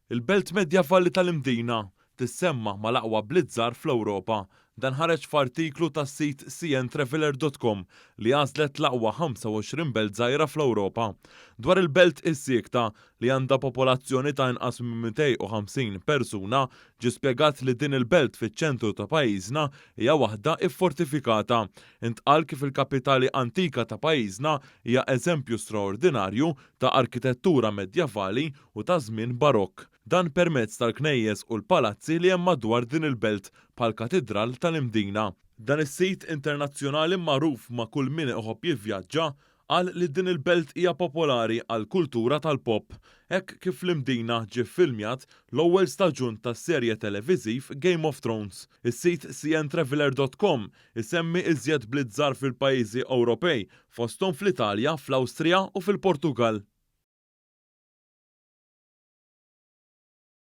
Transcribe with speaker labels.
Speaker 1: Il-Belt Medjavalli tal-Imdina tissemma mal-aqwa bliet-żgħar fl-Ewropa. Dan ħareġ f'artiklu tas-sit cntraveler.com li għażlet l-aqwa 25 belt żgħira fl-Ewropa. Dwar il-belt is-siekta li għandha popolazzjoni ta' inqas minn 250 persuna, ġie spjegat li din il-belt fiċ-ċentru ta' pajjiżna hija waħda iffortifikata. Intqal kif il-kapitali antika ta' pajjiżna hija eżempju straordinarju ta' arkitettura medjavali u ta' żmien barokk. Dan permezz tal-knejjes u l-palazzi li hemm madwar din il-belt bħall-Katidral tal-Imdina. Dan is-sit internazzjonali magħruf ma' kull min iħobb jivvjaġġa qal li din il-belt hija popolari għall-kultura tal-pop, hekk kif l-Imdina ġie ffilmjat l-ewwel staġun tas-serje televiżiv Game of Thrones. Is-sit cntraveler.com isemmi iżjed bliet żgħar fil-pajjiżi Ewropej fosthom fl-Italja, fl-Awstrija u fil-Portugal.